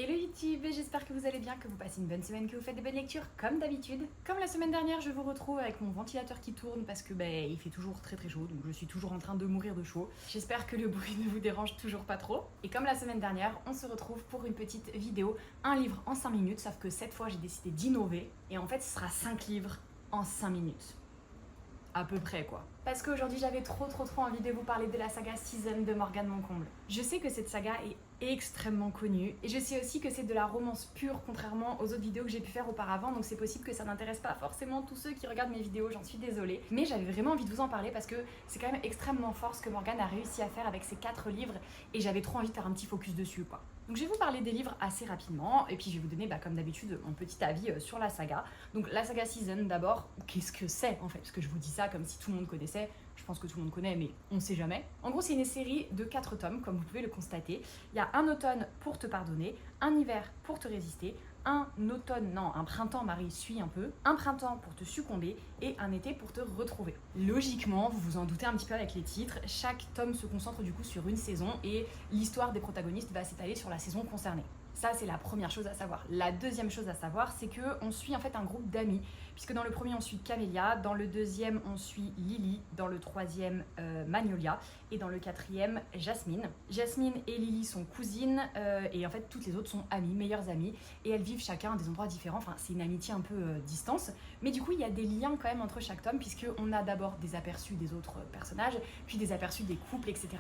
Hello YouTube, j'espère que vous allez bien, que vous passez une bonne semaine, que vous faites des bonnes lectures comme d'habitude. Comme la semaine dernière, je vous retrouve avec mon ventilateur qui tourne parce que il fait toujours très chaud, donc je suis toujours en train de mourir de chaud. J'espère que le bruit ne vous dérange toujours pas trop. Et comme la semaine dernière, on se retrouve pour une petite vidéo, un livre en 5 minutes, sauf que cette fois j'ai décidé d'innover. Et en fait ce sera 5 livres en 5 minutes. À peu près quoi. Parce qu'aujourd'hui j'avais trop envie de vous parler de la saga Season de Morgane Moncomble. Je sais que cette saga est extrêmement connue et je sais aussi que c'est de la romance pure contrairement aux autres vidéos que j'ai pu faire auparavant, donc c'est possible que ça n'intéresse pas forcément tous ceux qui regardent mes vidéos, j'en suis désolée, mais j'avais vraiment envie de vous en parler parce que c'est quand même extrêmement fort ce que Morgane a réussi à faire avec ses 4 livres et j'avais trop envie de faire un petit focus dessus quoi. Donc je vais vous parler des livres assez rapidement et puis je vais vous donner comme d'habitude mon petit avis sur la saga. Donc la saga Season d'abord, qu'est-ce que c'est en fait? Parce que je vous dis ça comme si tout le monde connaissait, je pense que tout le monde connaît mais on sait jamais. En gros c'est une série de 4 tomes comme vous pouvez le constater. Il y a un automne pour te pardonner, un hiver pour te résister, un printemps, Marie, suis un peu, un printemps pour te succomber et un été pour te retrouver. Logiquement, vous vous en doutez un petit peu avec les titres, chaque tome se concentre du coup sur une saison et l'histoire des protagonistes va s'étaler sur la saison concernée. Ça, c'est la première chose à savoir. La deuxième chose à savoir, c'est qu'on suit en fait un groupe d'amis, puisque dans le premier, on suit Camélia, dans le deuxième, on suit Lily, dans le troisième, Magnolia, et dans le quatrième, Jasmine. Jasmine et Lily sont cousines, et en fait, toutes les autres sont amies, meilleures amies, et elles vivent chacun à des endroits différents. Enfin, c'est une amitié un peu distance, mais du coup, il y a des liens quand même entre chaque tome, puisqu'on a d'abord des aperçus des autres personnages, puis des aperçus des couples, etc.,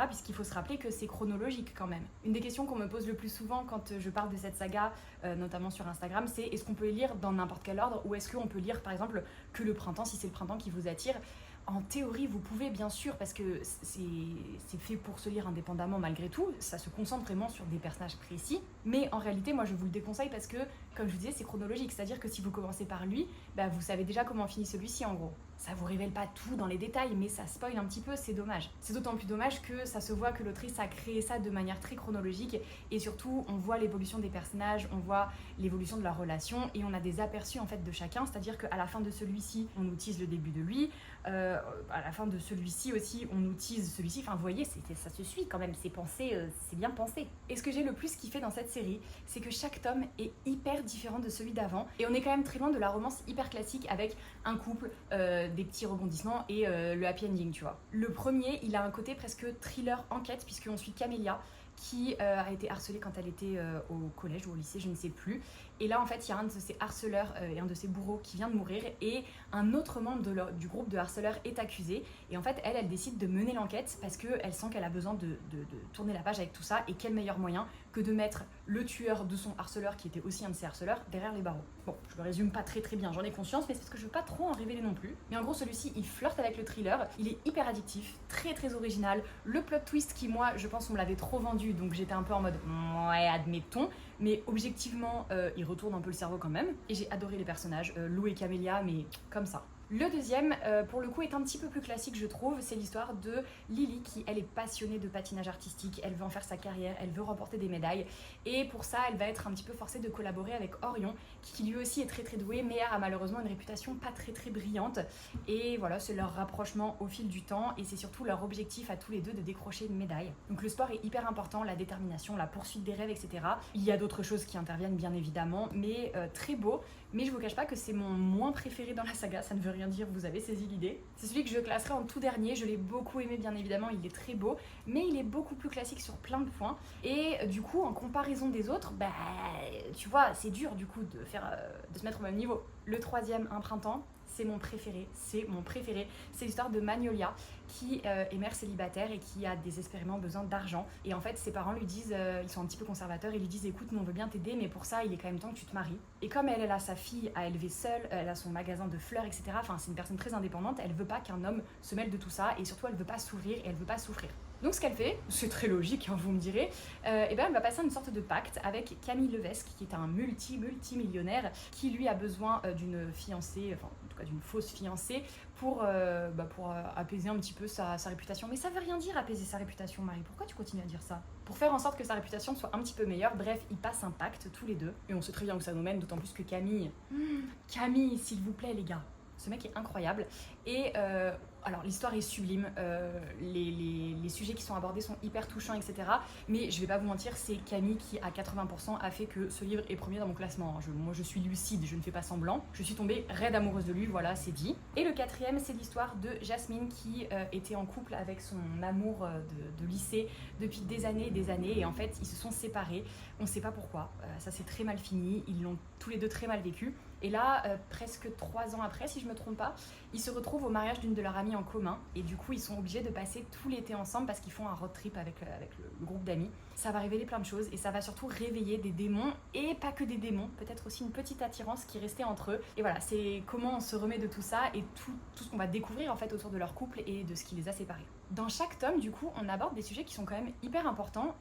puisqu'il faut se rappeler que c'est chronologique quand même. Une des questions qu'on me pose le plus souvent quand je parle de cette saga, notamment sur Instagram, c'est est-ce qu'on peut les lire dans n'importe quel ordre ou est-ce qu'on peut lire par exemple que le printemps si c'est le printemps qui vous attire. En théorie, vous pouvez bien sûr parce que c'est fait pour se lire indépendamment malgré tout, ça se concentre vraiment sur des personnages précis, mais en réalité moi je vous le déconseille parce que comme je vous disais c'est chronologique, c'est-à-dire que si vous commencez par lui, vous savez déjà comment finit celui-ci en gros. Ça vous révèle pas tout dans les détails mais ça spoil un petit peu, c'est dommage. C'est d'autant plus dommage que ça se voit que l'autrice a créé ça de manière très chronologique et surtout on voit l'évolution des personnages, on voit l'évolution de leur relation et on a des aperçus en fait de chacun, c'est-à-dire qu'à la fin de celui-ci on nous tease le début de lui, à la fin de celui-ci aussi on nous tease celui-ci, enfin vous voyez ça se suit quand même, c'est pensé, c'est bien pensé. Et ce que j'ai le plus kiffé dans cette série, c'est que chaque tome est hyper différent de celui d'avant et on est quand même très loin de la romance hyper classique avec un couple, des petits rebondissements et le happy ending tu vois. Le premier il a un côté presque thriller enquête puisqu'on suit Camélia qui a été harcelée quand elle était au collège ou au lycée, je ne sais plus. Et là, en fait, il y a un de ces harceleurs et un de ces bourreaux qui vient de mourir et un autre membre du groupe de harceleurs est accusé. Et en fait, elle décide de mener l'enquête parce qu'elle sent qu'elle a besoin de tourner la page avec tout ça. Et quel meilleur moyen que de mettre le tueur de son harceleur, qui était aussi un de ses harceleurs, derrière les barreaux. Bon, je le résume pas très bien, j'en ai conscience, mais c'est parce que je veux pas trop en révéler non plus. Mais en gros, celui-ci, il flirte avec le thriller, il est hyper addictif, très original. Le plot twist qui, moi, je pense on me l'avait trop vendu, donc j'étais un peu en mode ouais, admettons, mais objectivement il retourne un peu le cerveau quand même et j'ai adoré les personnages, Lou et Camélia, mais comme ça. Le deuxième, pour le coup, est un petit peu plus classique, je trouve. C'est l'histoire de Lily qui, elle, est passionnée de patinage artistique. Elle veut en faire sa carrière, elle veut remporter des médailles. Et pour ça, elle va être un petit peu forcée de collaborer avec Orion, qui lui aussi est très doué, mais a malheureusement une réputation pas très brillante. Et voilà, c'est leur rapprochement au fil du temps. Et c'est surtout leur objectif à tous les deux de décrocher une médaille. Donc le sport est hyper important, la détermination, la poursuite des rêves, etc. Il y a d'autres choses qui interviennent, bien évidemment, mais très beau. Mais je vous cache pas que c'est mon moins préféré dans la saga, ça ne veut rien dire, vous avez saisi l'idée. C'est celui que je classerai en tout dernier, je l'ai beaucoup aimé bien évidemment, il est très beau, mais il est beaucoup plus classique sur plein de points. Et du coup, en comparaison des autres, tu vois, c'est dur du coup de se mettre au même niveau. Le troisième, Un printemps, c'est mon préféré. C'est l'histoire de Magnolia qui est mère célibataire et qui a désespérément besoin d'argent. Et en fait, ses parents lui disent, ils sont un petit peu conservateurs, ils lui disent écoute, nous on veut bien t'aider, mais pour ça, il est quand même temps que tu te maries. Et comme elle a sa fille à élever seule, elle a son magasin de fleurs, etc. Enfin, c'est une personne très indépendante, elle veut pas qu'un homme se mêle de tout ça et surtout, elle veut pas s'ouvrir et elle veut pas souffrir. Donc ce qu'elle fait, c'est très logique, vous me direz, elle va passer une sorte de pacte avec Camille Levesque, qui est un multimillionnaire, qui lui a besoin d'une fiancée, enfin en tout cas d'une fausse fiancée, pour apaiser un petit peu sa réputation. Mais ça veut rien dire apaiser sa réputation, Marie, pourquoi tu continues à dire ça? Pour faire en sorte que sa réputation soit un petit peu meilleure, bref, ils passent un pacte tous les deux, et on sait très bien où ça nous mène, d'autant plus que Camille, s'il vous plaît les gars, Ce mec est incroyable. Et alors l'histoire est sublime, les sujets qui sont abordés sont hyper touchants, etc. Mais je vais pas vous mentir, c'est Camille qui à 80% a fait que ce livre est premier dans mon classement. Moi je suis lucide, je ne fais pas semblant. Je suis tombée raide amoureuse de lui, voilà, c'est dit. Et le quatrième, c'est l'histoire de Jasmine qui était en couple avec son amour de lycée depuis des années et des années. Et en fait, ils se sont séparés. On ne sait pas pourquoi. Ça s'est très mal fini. Ils l'ont tous les deux très mal vécu. Et là, presque 3 ans après, si je me trompe pas, ils se retrouvent au mariage d'une de leurs amies en commun. Et du coup, ils sont obligés de passer tout l'été ensemble parce qu'ils font un road trip avec le groupe d'amis. Ça va révéler plein de choses et ça va surtout réveiller des démons. Et pas que des démons, peut-être aussi une petite attirance qui restait entre eux. Et voilà, c'est comment on se remet de tout ça et tout ce qu'on va découvrir en fait autour de leur couple et de ce qui les a séparés. Dans chaque tome, du coup, on aborde des sujets qui sont quand même hyper importants,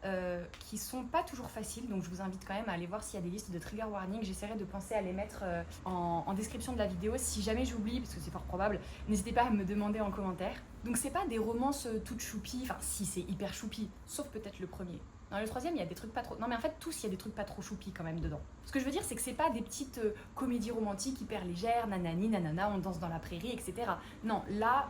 qui sont pas toujours faciles. Donc je vous invite quand même à aller voir s'il y a des listes de trigger warning. J'essaierai de penser à les mettre en description de la vidéo. Si jamais j'oublie, parce que c'est fort probable, n'hésitez pas à me demander en commentaire. Donc c'est pas des romances toutes choupies, enfin si, c'est hyper choupi, sauf peut-être le premier. Dans le troisième, il y a des trucs pas trop... Non mais en fait, tous, il y a des trucs pas trop choupis quand même dedans. Ce que je veux dire, c'est que c'est pas des petites comédies romantiques hyper légères, nanani, nanana, on danse dans la prairie, etc. Non, là,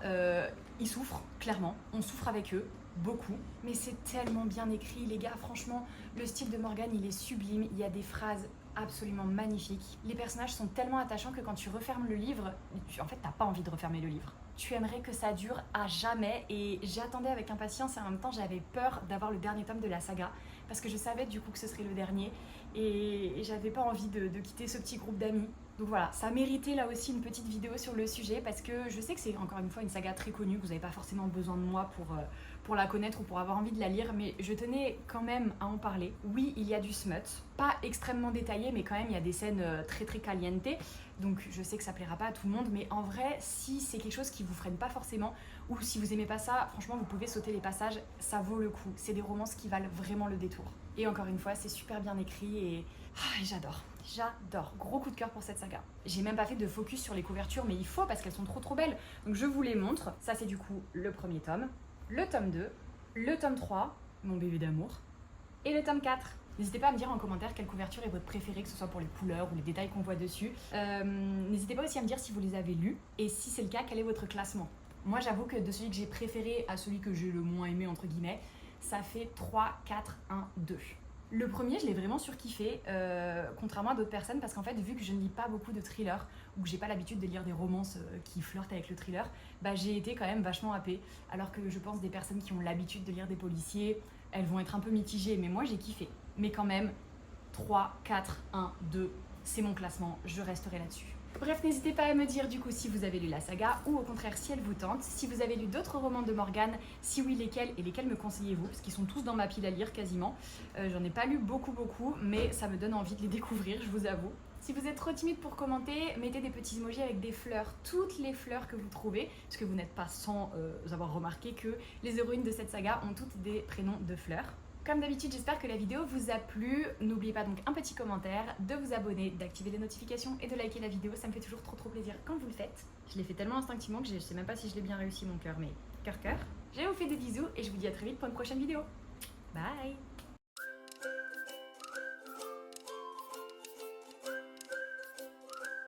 ils souffrent, clairement. On souffre avec eux, beaucoup. Mais c'est tellement bien écrit, les gars. Franchement, le style de Morgane, il est sublime. Il y a des phrases absolument magnifiques. Les personnages sont tellement attachants que quand tu refermes le livre, en fait, t'as pas envie de refermer le livre. Tu aimerais que ça dure à jamais et j'attendais avec impatience et en même temps j'avais peur d'avoir le dernier tome de la saga parce que je savais du coup que ce serait le dernier et j'avais pas envie de quitter ce petit groupe d'amis. Donc voilà, ça méritait là aussi une petite vidéo sur le sujet parce que je sais que c'est encore une fois une saga très connue, que vous n'avez pas forcément besoin de moi pour la connaître ou pour avoir envie de la lire, mais je tenais quand même à en parler. Oui, il y a du smut, pas extrêmement détaillé, mais quand même il y a des scènes très très caliente, donc je sais que ça plaira pas à tout le monde, mais en vrai, si c'est quelque chose qui vous freine pas forcément, ou si vous aimez pas ça, franchement vous pouvez sauter les passages, ça vaut le coup. C'est des romances qui valent vraiment le détour. Et encore une fois, c'est super bien écrit et j'adore. J'adore, gros coup de cœur pour cette saga. J'ai même pas fait de focus sur les couvertures, mais il faut parce qu'elles sont trop belles. Donc je vous les montre. Ça c'est du coup le premier tome, le tome 2, le tome 3, mon bébé d'amour, et le tome 4. N'hésitez pas à me dire en commentaire quelle couverture est votre préférée, que ce soit pour les couleurs ou les détails qu'on voit dessus. N'hésitez pas aussi à me dire si vous les avez lus, et si c'est le cas, quel est votre classement. Moi j'avoue que de celui que j'ai préféré à celui que j'ai le moins aimé, entre guillemets, ça fait 3, 4, 1, 2. Le premier, je l'ai vraiment surkiffé, contrairement à d'autres personnes, parce qu'en fait, vu que je ne lis pas beaucoup de thrillers, ou que j'ai pas l'habitude de lire des romances qui flirtent avec le thriller, bah, j'ai été quand même vachement happée. Alors que je pense des personnes qui ont l'habitude de lire des policiers, elles vont être un peu mitigées, mais moi j'ai kiffé. Mais quand même, 3, 4, 1, 2, c'est mon classement, je resterai là-dessus. Bref, n'hésitez pas à me dire du coup si vous avez lu la saga ou au contraire si elle vous tente, si vous avez lu d'autres romans de Morgane, si oui lesquels et lesquels me conseillez-vous, parce qu'ils sont tous dans ma pile à lire quasiment. J'en ai pas lu beaucoup, mais ça me donne envie de les découvrir, je vous avoue. Si vous êtes trop timide pour commenter, mettez des petits emojis avec des fleurs, toutes les fleurs que vous trouvez, parce que vous n'êtes pas sans avoir remarqué que les héroïnes de cette saga ont toutes des prénoms de fleurs. Comme d'habitude, j'espère que la vidéo vous a plu. N'oubliez pas donc un petit commentaire, de vous abonner, d'activer les notifications et de liker la vidéo. Ça me fait toujours trop plaisir quand vous le faites. Je l'ai fait tellement instinctivement que je sais même pas si je l'ai bien réussi mon cœur, mais cœur. Je vous fais des bisous et je vous dis à très vite pour une prochaine vidéo. Bye!